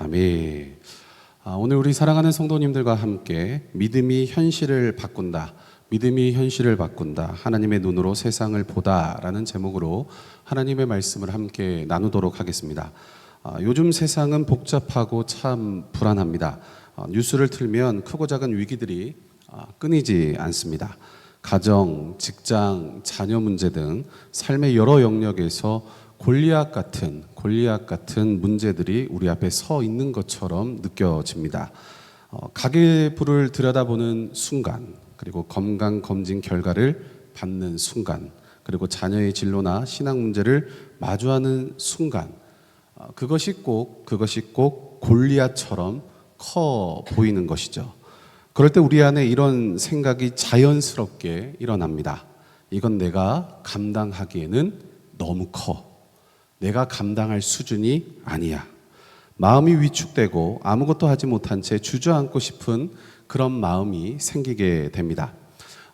아멘. 오늘 우리 사랑하는 성도님들과 함께 믿음이 현실을 바꾼다. 믿음이 현실을 바꾼다. 하나님의 눈으로 세상을 보다라는 제목으로 하나님의 말씀을 함께 나누도록 하겠습니다. 요즘 세상은 복잡하고 참 불안합니다. 뉴스를 틀면 크고 작은 위기들이 끊이지 않습니다. 가정, 직장, 자녀 문제 등 삶의 여러 영역에서 골리앗 같은 문제들이 우리 앞에 서 있는 것처럼 느껴집니다. 가계부를 들여다보는 순간, 그리고 건강검진 결과를 받는 순간, 그리고 자녀의 진로나 신앙 문제를 마주하는 순간, 그것이 꼭 골리앗처럼 커 보이는 것이죠. 그럴 때 우리 안에 이런 생각이 자연스럽게 일어납니다. 이건 내가 감당하기에는 너무 커. 내가 감당할 수준이 아니야. 마음이 위축되고 아무것도 하지 못한 채 주저앉고 싶은 그런 마음이 생기게 됩니다.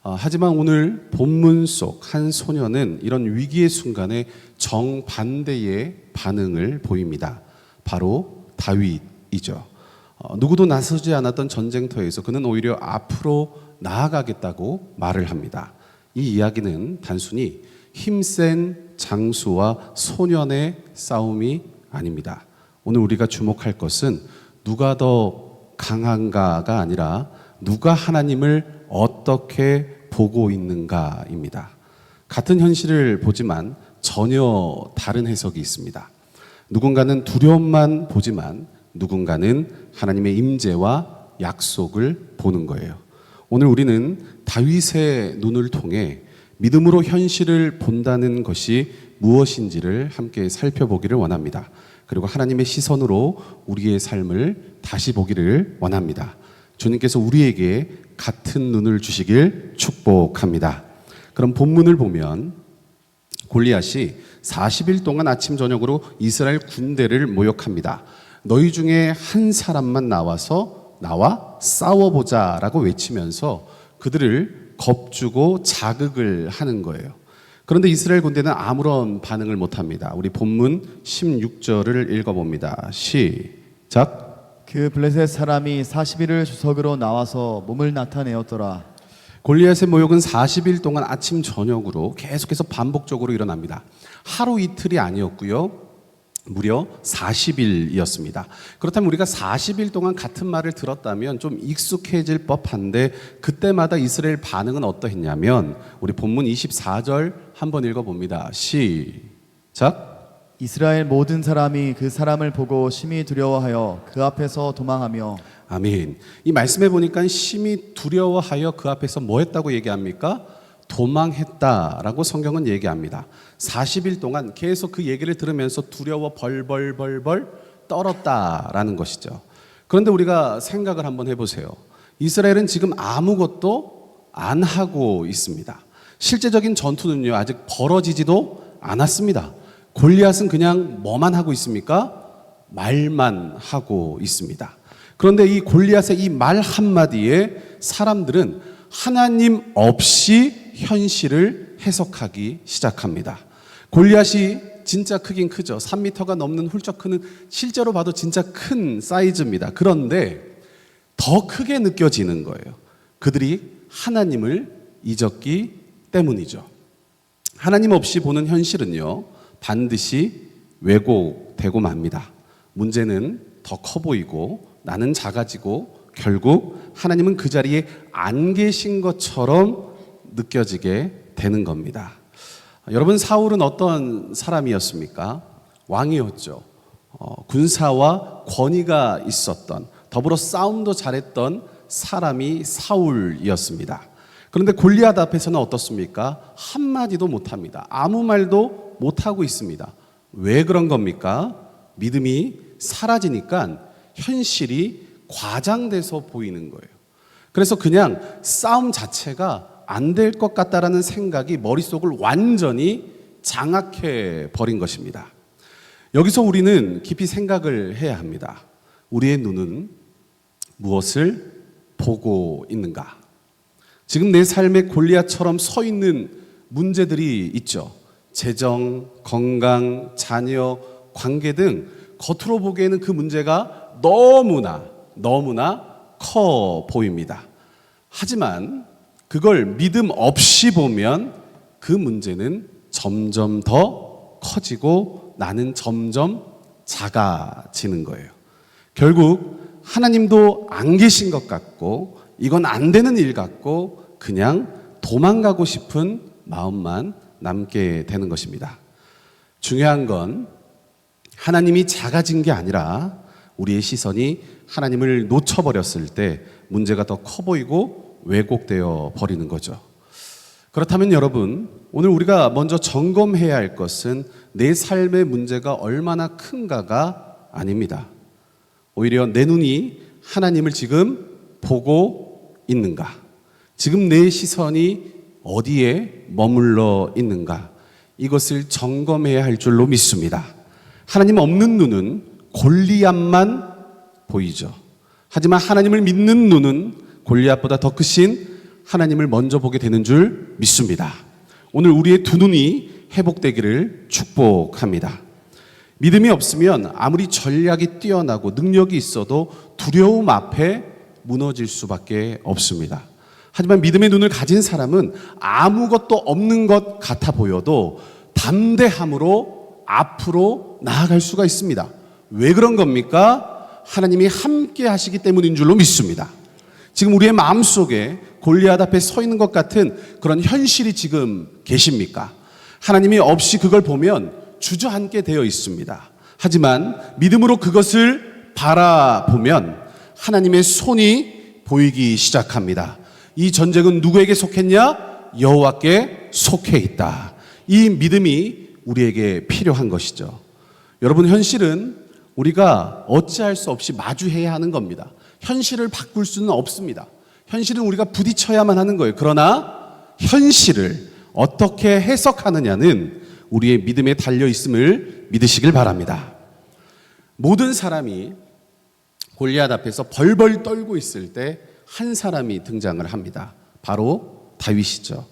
하지만 오늘 본문 속 한 소녀는 이런 위기의 순간에 정반대의 반응을 보입니다. 바로 다윗이죠. 누구도 나서지 않았던 전쟁터에서 그는 오히려 앞으로 나아가겠다고 말을 합니다. 이 이야기는 단순히 힘센 장수와 소년의 싸움이 아닙니다. 오늘 우리가 주목할 것은 누가 더 강한가가 아니라 누가 하나님을 어떻게 보고 있는가입니다. 같은 현실을 보지만 전혀 다른 해석이 있습니다. 누군가는 두려움만 보지만 누군가는 하나님의 임재와 약속을 보는 거예요. 오늘 우리는 다윗의 눈을 통해 믿음으로 현실을 본다는 것이 무엇인지를 함께 살펴보기를 원합니다. 그리고 하나님의 시선으로 우리의 삶을 다시 보기를 원합니다. 주님께서 우리에게 같은 눈을 주시길 축복합니다. 그럼 본문을 보면 골리앗이 40일 동안 아침 저녁으로 이스라엘 군대를 모욕합니다. 너희 중에 한 사람만 나와 싸워보자라고 외치면서 그들을 겁주고 자극을 하는 거예요. 그런데 이스라엘 군대는 아무런 반응을 못합니다. 우리 본문 16절을 읽어봅니다. 시작. 그 블레셋 사람이 40일을 주석으로 나와서 몸을 나타내었더라. 골리앗의 모욕은 40일 동안 아침 저녁으로 계속해서 반복적으로 일어납니다. 하루 이틀이 아니었고요. 무려 40일이었습니다. 그렇다면 우리가 40일 동안 같은 말을 들었다면 좀 익숙해질 법한데 그때마다 이스라엘 반응은 어떠했냐면 우리 본문 24절 한번 읽어봅니다. 시작. 이스라엘 모든 사람이 그 사람을 보고 심히 두려워하여 그 앞에서 도망하며. 아멘. 이 말씀해 보니까 심히 두려워하여 그 앞에서 뭐 했다고 얘기합니까? 도망했다라고 성경은 얘기합니다. 40일 동안 계속 그 얘기를 들으면서 두려워 벌벌 떨었다라는 것이죠. 그런데 우리가 생각을 한번 해보세요. 이스라엘은 지금 아무것도 안 하고 있습니다. 실제적인 전투는요 아직 벌어지지도 않았습니다. 골리앗은 그냥 뭐만 하고 있습니까? 말만 하고 있습니다. 그런데 이 골리앗의 이 말 한마디에 사람들은 하나님 없이 현실을 해석하기 시작합니다. 골리앗이 진짜 크긴 크죠. 3m가 넘는 훌쩍 크는, 실제로 봐도 진짜 큰 사이즈입니다. 그런데 더 크게 느껴지는 거예요. 그들이 하나님을 잊었기 때문이죠. 하나님 없이 보는 현실은요 반드시 왜곡되고 맙니다. 문제는 더 커 보이고 나는 작아지고 결국 하나님은 그 자리에 안 계신 것처럼 느껴지게 되는 겁니다. 여러분, 사울은 어떤 사람이었습니까? 왕이었죠. 군사와 권위가 있었던, 더불어 싸움도 잘했던 사람이 사울이었습니다. 그런데 골리앗 앞에서는 어떻습니까? 한마디도 못합니다. 아무 말도 못하고 있습니다. 왜 그런 겁니까? 믿음이 사라지니까 현실이 과장돼서 보이는 거예요. 그래서 그냥 싸움 자체가 안 될 것 같다라는 생각이 머릿속을 완전히 장악해 버린 것입니다. 여기서 우리는 깊이 생각을 해야 합니다. 우리의 눈은 무엇을 보고 있는가? 지금 내 삶에 골리앗처럼 서 있는 문제들이 있죠. 재정, 건강, 자녀, 관계 등 겉으로 보기에는 그 문제가 너무나 커 보입니다. 하지만 그걸 믿음 없이 보면 그 문제는 점점 더 커지고 나는 점점 작아지는 거예요. 결국 하나님도 안 계신 것 같고 이건 안 되는 일 같고 그냥 도망가고 싶은 마음만 남게 되는 것입니다. 중요한 건 하나님이 작아진 게 아니라 우리의 시선이 하나님을 놓쳐버렸을 때 문제가 더 커 보이고 왜곡되어 버리는 거죠. 그렇다면 여러분, 오늘 우리가 먼저 점검해야 할 것은 내 삶의 문제가 얼마나 큰가가 아닙니다. 오히려 내 눈이 하나님을 지금 보고 있는가? 지금 내 시선이 어디에 머물러 있는가? 이것을 점검해야 할 줄로 믿습니다. 하나님 없는 눈은 골리앗만 보이죠. 하지만 하나님을 믿는 눈은 골리앗보다 더 크신 하나님을 먼저 보게 되는 줄 믿습니다. 오늘 우리의 두 눈이 회복되기를 축복합니다. 믿음이 없으면 아무리 전략이 뛰어나고 능력이 있어도 두려움 앞에 무너질 수밖에 없습니다. 하지만 믿음의 눈을 가진 사람은 아무것도 없는 것 같아 보여도 담대함으로 앞으로 나아갈 수가 있습니다. 왜 그런 겁니까? 하나님이 함께 하시기 때문인 줄로 믿습니다. 지금 우리의 마음속에 골리앗 앞에 서 있는 것 같은 그런 현실이 지금 계십니까? 하나님이 없이 그걸 보면 주저앉게 되어 있습니다. 하지만 믿음으로 그것을 바라보면 하나님의 손이 보이기 시작합니다. 이 전쟁은 누구에게 속했냐? 여호와께 속해 있다. 이 믿음이 우리에게 필요한 것이죠. 여러분, 현실은 우리가 어찌할 수 없이 마주해야 하는 겁니다. 현실을 바꿀 수는 없습니다. 현실은 우리가 부딪혀야만 하는 거예요. 그러나 현실을 어떻게 해석하느냐는 우리의 믿음에 달려 있음을 믿으시길 바랍니다. 모든 사람이 골리앗 앞에서 벌벌 떨고 있을 때 한 사람이 등장을 합니다. 바로 다윗이죠.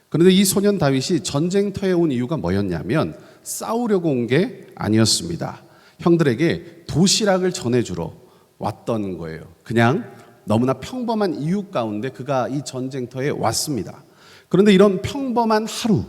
그런데 이 소년 다윗이 전쟁터에 온 이유가 뭐였냐면 싸우려고 온 게 아니었습니다. 형들에게 도시락을 전해주러 왔던 거예요. 그냥 너무나 평범한 이유 가운데 그가 이 전쟁터에 왔습니다. 그런데 이런 평범한 하루,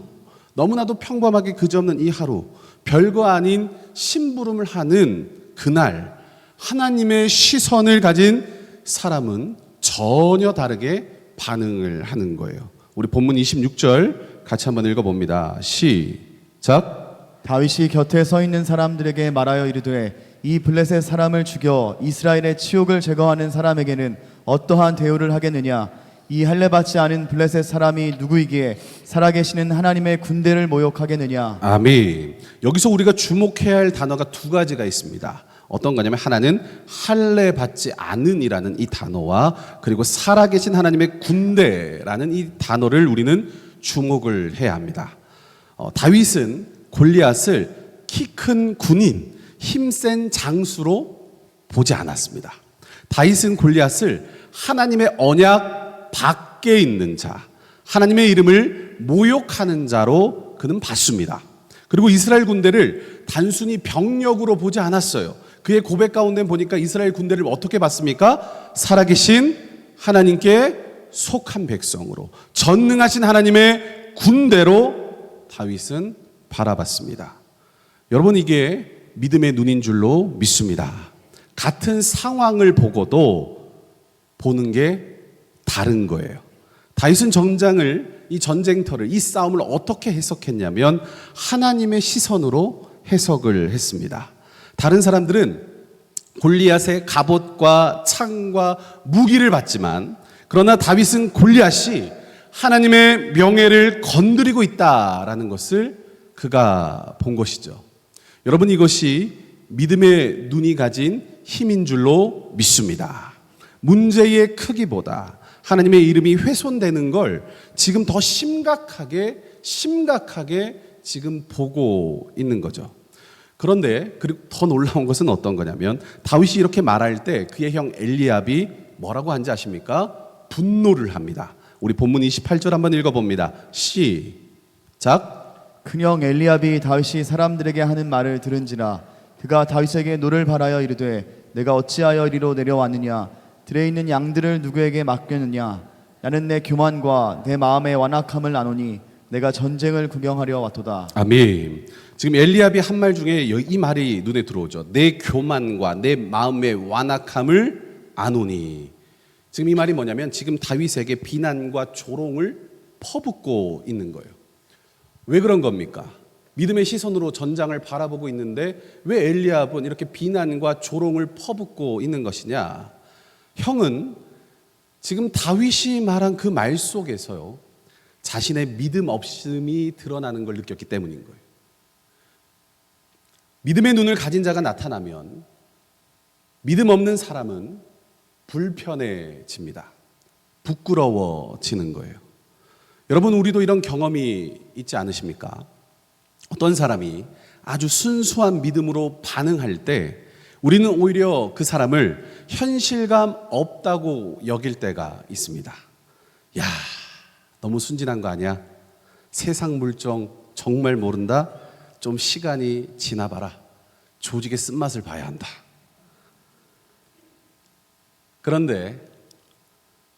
너무나도 평범하게 그지없는 이 하루, 별거 아닌 심부름을 하는 그날 하나님의 시선을 가진 사람은 전혀 다르게 반응을 하는 거예요. 우리 본문 26절 같이 한번 읽어봅니다. 시작. 다윗이 곁에 서 있는 사람들에게 말하여 이르되 이 블레셋 사람을 죽여 이스라엘의 치욕을 제거하는 사람에게는 어떠한 대우를 하겠느냐? 이 할례 받지 않은 블레셋 사람이 누구이기에 살아계시는 하나님의 군대를 모욕하겠느냐? 아멘. 여기서 우리가 주목해야 할 단어가 두 가지가 있습니다. 어떤 거냐면 하나는 할례 받지 않은이라는 이 단어와 그리고 살아계신 하나님의 군대라는 이 단어를 우리는 주목을 해야 합니다. 다윗은 골리앗을 키 큰 군인, 힘센 장수로 보지 않았습니다. 다윗은 골리앗을 하나님의 언약 밖에 있는 자, 하나님의 이름을 모욕하는 자로 그는 봤습니다. 그리고 이스라엘 군대를 단순히 병력으로 보지 않았어요. 그의 고백 가운데 보니까 이스라엘 군대를 어떻게 봤습니까? 살아계신 하나님께 속한 백성으로, 전능하신 하나님의 군대로 다윗은 바라봤습니다. 여러분, 이게 믿음의 눈인 줄로 믿습니다. 같은 상황을 보고도 보는 게 다른 거예요. 다윗은 이 전쟁터를, 이 싸움을 어떻게 해석했냐면 하나님의 시선으로 해석을 했습니다. 다른 사람들은 골리앗의 갑옷과 창과 무기를 봤지만 그러나 다윗은 골리앗이 하나님의 명예를 건드리고 있다라는 것을 그가 본 것이죠. 여러분, 이것이 믿음의 눈이 가진 힘인 줄로 믿습니다. 문제의 크기보다 하나님의 이름이 훼손되는 걸 지금 더 심각하게 지금 보고 있는 거죠. 그런데 그리고 더 놀라운 것은 어떤 거냐면 다윗이 이렇게 말할 때 그의 형 엘리압이 뭐라고 한지 아십니까? 분노를 합니다. 우리 본문 28절 한번 읽어봅니다. 시작. 큰형 엘리압이 다윗이 사람들에게 하는 말을 들은지라 그가 다윗에게 노를 바라여 이르되 내가 어찌하여 이리로 내려왔느냐? 들에 있는 양들을 누구에게 맡겼느냐? 나는 내 교만과 내 마음의 완악함을 아노니 내가 전쟁을 구경하려 왔도다. 아멘. 지금 엘리압이 한 말 중에 이 말이 눈에 들어오죠. 내 교만과 내 마음의 완악함을 아노니. 지금 이 말이 뭐냐면 지금 다윗에게 비난과 조롱을 퍼붓고 있는 거예요. 왜 그런 겁니까? 믿음의 시선으로 전장을 바라보고 있는데 왜 엘리압은 이렇게 비난과 조롱을 퍼붓고 있는 것이냐? 형은 지금 다윗이 말한 그 말 속에서요, 자신의 믿음 없음이 드러나는 걸 느꼈기 때문인 거예요. 믿음의 눈을 가진 자가 나타나면 믿음 없는 사람은 불편해집니다. 부끄러워지는 거예요. 여러분, 우리도 이런 경험이 있지 않으십니까? 어떤 사람이 아주 순수한 믿음으로 반응할 때 우리는 오히려 그 사람을 현실감 없다고 여길 때가 있습니다. 야, 너무 순진한 거 아니야? 세상 물정 정말 모른다? 좀 시간이 지나봐라. 조직의 쓴맛을 봐야 한다. 그런데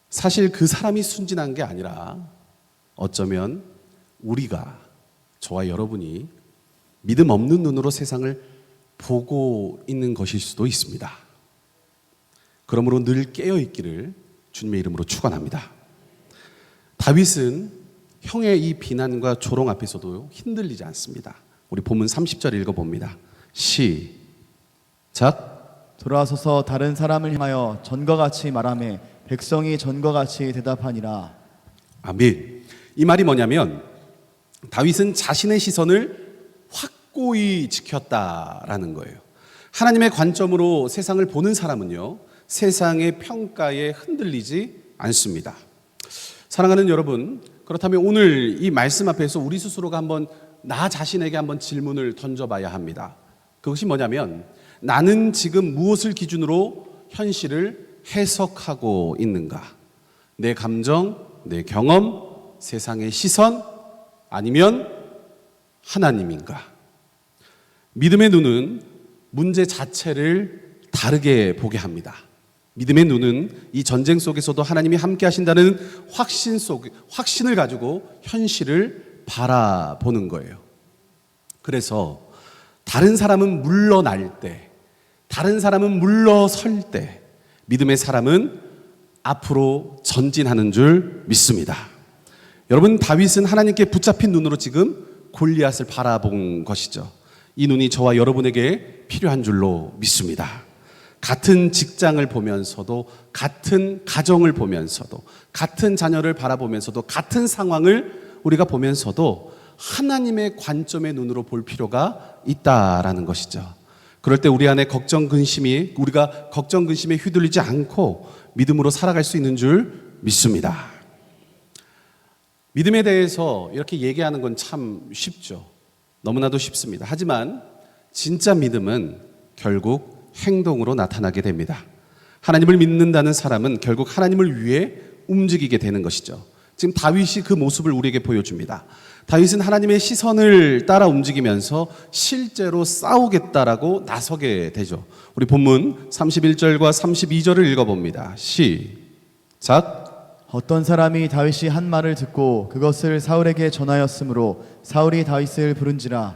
사실 그 사람이 순진한 게 아니라 어쩌면 우리가, 저와 여러분이 믿음 없는 눈으로 세상을 보고 있는 것일 수도 있습니다. 그러므로 늘 깨어있기를 주님의 이름으로 축원합니다. 다윗은 형의 이 비난과 조롱 앞에서도 흔들리지 않습니다. 우리 본문 30절 읽어봅니다. 시작. 돌아서서 다른 사람을 향하여 전과 같이 말하매 백성이 전과 같이 대답하니라. 아멘. 이 말이 뭐냐면 다윗은 자신의 시선을 확고히 지켰다라는 거예요. 하나님의 관점으로 세상을 보는 사람은요, 세상의 평가에 흔들리지 않습니다. 사랑하는 여러분, 그렇다면 오늘 이 말씀 앞에서 우리 스스로가 한번 나 자신에게 한번 질문을 던져봐야 합니다. 그것이 뭐냐면 나는 지금 무엇을 기준으로 현실을 해석하고 있는가? 내 감정, 내 경험, 세상의 시선, 아니면 하나님인가? 믿음의 눈은 문제 자체를 다르게 보게 합니다. 믿음의 눈은 이 전쟁 속에서도 하나님이 함께 하신다는 확신을 가지고 현실을 바라보는 거예요. 그래서 다른 사람은 물러날 때, 다른 사람은 물러설 때 믿음의 사람은 앞으로 전진하는 줄 믿습니다. 여러분, 다윗은 하나님께 붙잡힌 눈으로 지금 골리앗을 바라본 것이죠. 이 눈이 저와 여러분에게 필요한 줄로 믿습니다. 같은 직장을 보면서도, 같은 가정을 보면서도, 같은 자녀를 바라보면서도, 같은 상황을 우리가 보면서도 하나님의 관점의 눈으로 볼 필요가 있다라는 것이죠. 그럴 때 우리 안에 우리가 걱정 근심에 휘둘리지 않고 믿음으로 살아갈 수 있는 줄 믿습니다. 믿음에 대해서 이렇게 얘기하는 건 참 쉽죠. 너무나도 쉽습니다. 하지만 진짜 믿음은 결국 행동으로 나타나게 됩니다. 하나님을 믿는다는 사람은 결국 하나님을 위해 움직이게 되는 것이죠. 지금 다윗이 그 모습을 우리에게 보여줍니다. 다윗은 하나님의 시선을 따라 움직이면서 실제로 싸우겠다라고 나서게 되죠. 우리 본문 31절과 32절을 읽어봅니다. 시작. 어떤 사람이 다윗이 한 말을 듣고 그것을 사울에게 전하였으므로 사울이 다윗을 부른지라.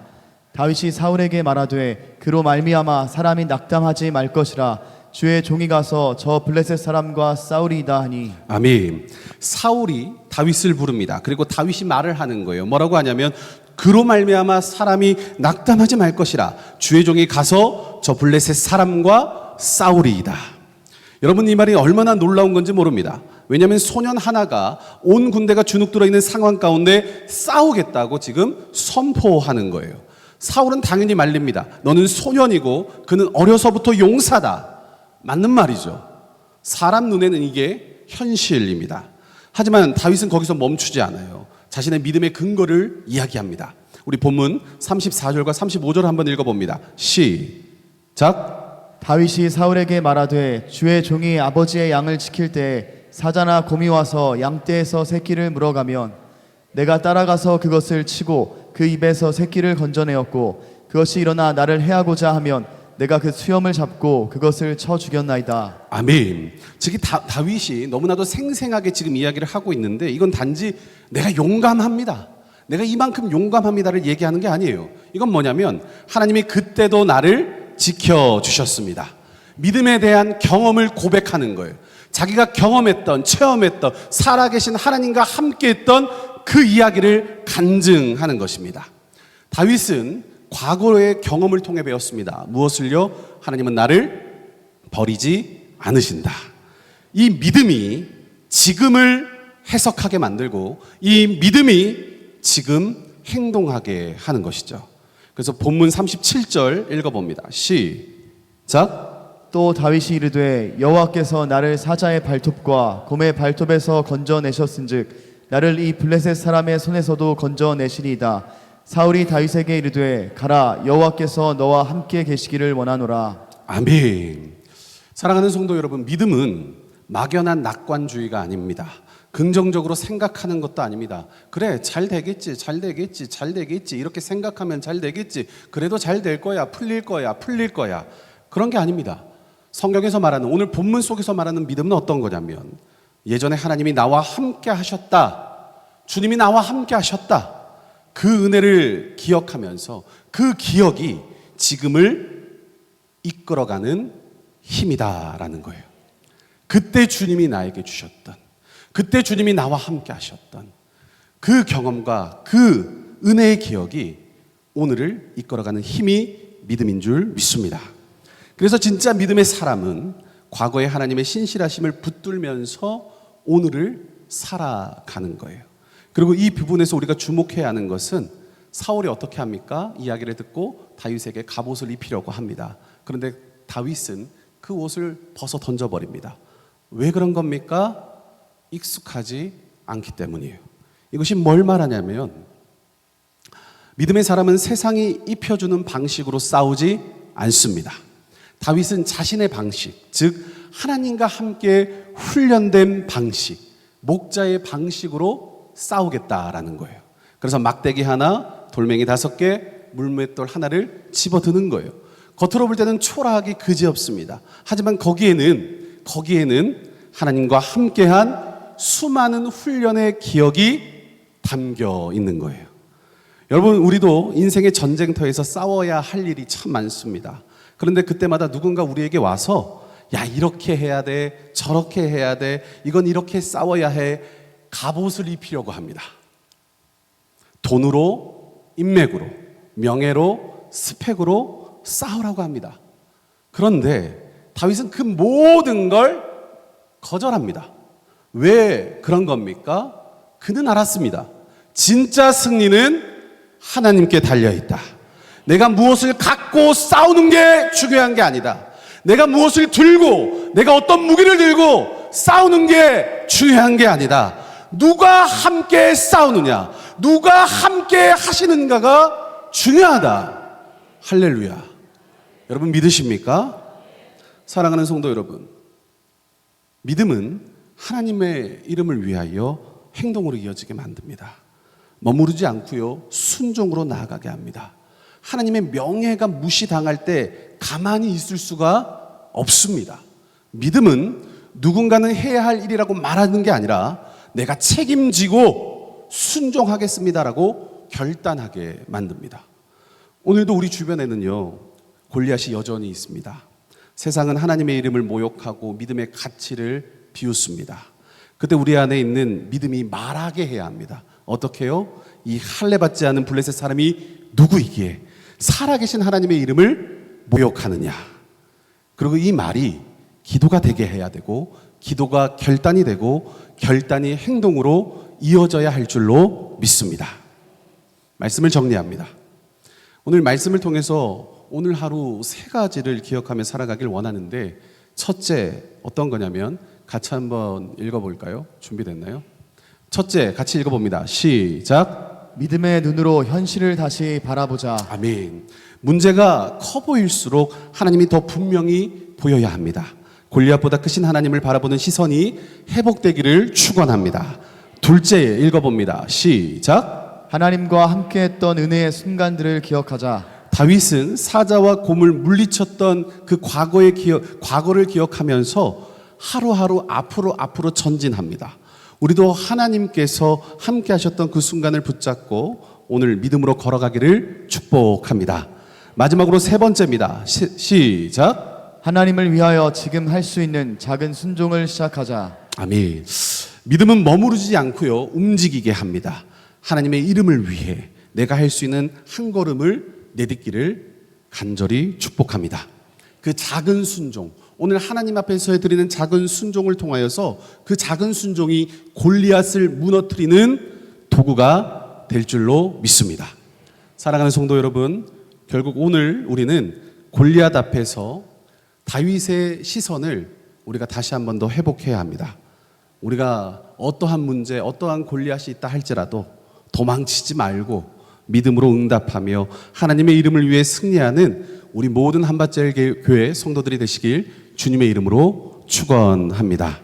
다윗이 사울에게 말하되 그로 말미암아 사람이 낙담하지 말 것이라. 주의 종이 가서 저 블레셋 사람과 싸우리이다 하니. 아멘. 사울이 다윗을 부릅니다. 그리고 다윗이 말을 하는 거예요. 뭐라고 하냐면 그로 말미암아 사람이 낙담하지 말 것이라. 주의 종이 가서 저 블레셋 사람과 싸우리이다. 여러분, 이 말이 얼마나 놀라운 건지 모릅니다. 왜냐하면 소년 하나가 온 군대가 주눅 들어있는 상황 가운데 싸우겠다고 지금 선포하는 거예요. 사울은 당연히 말립니다. 너는 소년이고 그는 어려서부터 용사다. 맞는 말이죠. 사람 눈에는 이게 현실입니다. 하지만 다윗은 거기서 멈추지 않아요. 자신의 믿음의 근거를 이야기합니다. 우리 본문 34절과 35절 한번 읽어봅니다. 시작. 다윗이 사울에게 말하되 주의 종이 아버지의 양을 지킬 때 사자나 곰이 와서 양떼에서 새끼를 물어가면 내가 따라가서 그것을 치고 그 입에서 새끼를 건져내었고 그것이 일어나 나를 해하고자 하면 내가 그 수염을 잡고 그것을 쳐 죽였나이다. 아멘. 즉 다윗이 너무나도 생생하게 지금 이야기를 하고 있는데 이건 단지 내가 용감합니다, 내가 이만큼 용감합니다를 얘기하는 게 아니에요. 이건 뭐냐면 하나님이 그때도 나를 지켜주셨습니다. 믿음에 대한 경험을 고백하는 거예요. 자기가 경험했던, 체험했던, 살아계신 하나님과 함께했던 그 이야기를 간증하는 것입니다. 다윗은 과거의 경험을 통해 배웠습니다. 무엇을요? 하나님은 나를 버리지 않으신다. 이 믿음이 지금을 해석하게 만들고 이 믿음이 지금 행동하게 하는 것이죠. 그래서 본문 37절 읽어봅니다. 시작. 또 다윗이 이르되 여호와께서 나를 사자의 발톱과 곰의 발톱에서 건져내셨은즉 나를 이 블레셋 사람의 손에서도 건져내시리이다. 사울이 다윗에게 이르되 가라, 여호와께서 너와 함께 계시기를 원하노라. 아멘. 사랑하는 성도 여러분, 믿음은 막연한 낙관주의가 아닙니다. 긍정적으로 생각하는 것도 아닙니다. 그래, 잘 되겠지, 잘 되겠지, 잘 되겠지, 이렇게 생각하면 잘 되겠지, 그래도 잘 될 거야, 풀릴 거야, 풀릴 거야, 그런 게 아닙니다. 성경에서 말하는, 오늘 본문 속에서 말하는 믿음은 어떤 거냐면 예전에 하나님이 나와 함께 하셨다, 주님이 나와 함께 하셨다, 그 은혜를 기억하면서 그 기억이 지금을 이끌어가는 힘이다라는 거예요. 그때 주님이 나에게 주셨던, 그때 주님이 나와 함께 하셨던 그 경험과 그 은혜의 기억이 오늘을 이끌어가는 힘이 믿음인 줄 믿습니다. 그래서 진짜 믿음의 사람은 과거의 하나님의 신실하심을 붙들면서 오늘을 살아가는 거예요. 그리고 이 부분에서 우리가 주목해야 하는 것은 사울이 어떻게 합니까? 이야기를 듣고 다윗에게 갑옷을 입히려고 합니다. 그런데 다윗은 그 옷을 벗어 던져버립니다. 왜 그런 겁니까? 익숙하지 않기 때문이에요. 이것이 뭘 말하냐면 믿음의 사람은 세상이 입혀주는 방식으로 싸우지 않습니다. 다윗은 자신의 방식, 즉 하나님과 함께 훈련된 방식, 목자의 방식으로 싸우겠다라는 거예요. 그래서 막대기 하나, 돌멩이 5개, 물맷돌 하나를 집어드는 거예요. 겉으로 볼 때는 초라하기 그지없습니다. 하지만 거기에는 하나님과 함께한 수많은 훈련의 기억이 담겨 있는 거예요. 여러분, 우리도 인생의 전쟁터에서 싸워야 할 일이 참 많습니다. 그런데 그때마다 누군가 우리에게 와서 야, 이렇게 해야 돼, 저렇게 해야 돼, 이건 이렇게 싸워야 해, 갑옷을 입히려고 합니다. 돈으로, 인맥으로, 명예로, 스펙으로 싸우라고 합니다. 그런데 다윗은 그 모든 걸 거절합니다. 왜 그런 겁니까? 그는 알았습니다. 진짜 승리는 하나님께 달려있다. 내가 무엇을 갖고 싸우는 게 중요한 게 아니다. 내가 무엇을 들고, 내가 어떤 무기를 들고 싸우는 게 중요한 게 아니다. 누가 함께 싸우느냐, 누가 함께 하시는가가 중요하다. 할렐루야. 여러분 믿으십니까? 사랑하는 성도 여러분, 믿음은 하나님의 이름을 위하여 행동으로 이어지게 만듭니다. 머무르지 않고요, 순종으로 나아가게 합니다. 하나님의 명예가 무시당할 때 가만히 있을 수가 없습니다. 믿음은 누군가는 해야 할 일이라고 말하는 게 아니라 내가 책임지고 순종하겠습니다라고 결단하게 만듭니다. 오늘도 우리 주변에는요, 골리앗이 여전히 있습니다. 세상은 하나님의 이름을 모욕하고 믿음의 가치를 비웃습니다. 그때 우리 안에 있는 믿음이 말하게 해야 합니다. 어떻게 해요? 이 할례받지 않은 블레셋 사람이 누구이기에 살아계신 하나님의 이름을 모욕하느냐. 그리고 이 말이 기도가 되게 해야 되고, 기도가 결단이 되고, 결단이 행동으로 이어져야 할 줄로 믿습니다. 말씀을 정리합니다. 오늘 말씀을 통해서 오늘 하루 3가지를 기억하며 살아가길 원하는데, 첫째 어떤 거냐면 같이 한번 읽어볼까요? 준비됐나요? 첫째, 같이 읽어봅니다. 시작. 믿음의 눈으로 현실을 다시 바라보자. 아멘. 문제가 커 보일수록 하나님이 더 분명히 보여야 합니다. 골리앗보다 크신 하나님을 바라보는 시선이 회복되기를 축원합니다. 둘째, 읽어봅니다. 시작. 하나님과 함께했던 은혜의 순간들을 기억하자. 다윗은 사자와 곰을 물리쳤던 그 과거를 기억하면서 하루하루 앞으로 전진합니다. 우리도 하나님께서 함께 하셨던 그 순간을 붙잡고 오늘 믿음으로 걸어가기를 축복합니다. 마지막으로 세 번째입니다. 시작. 하나님을 위하여 지금 할 수 있는 작은 순종을 시작하자. 아멘. 믿음은 머무르지 않고요, 움직이게 합니다. 하나님의 이름을 위해 내가 할 수 있는 한 걸음을 내딛기를 간절히 축복합니다. 그 작은 순종, 오늘 하나님 앞에서 해드리는 작은 순종을 통하여서 그 작은 순종이 골리앗을 무너뜨리는 도구가 될 줄로 믿습니다. 사랑하는 성도 여러분, 결국 오늘 우리는 골리앗 앞에서 다윗의 시선을 우리가 다시 한 번 더 회복해야 합니다. 우리가 어떠한 문제, 어떠한 골리앗이 있다 할지라도 도망치지 말고 믿음으로 응답하며 하나님의 이름을 위해 승리하는 우리 모든 한밭제일 교회 성도들이 되시길 주님의 이름으로 축원합니다.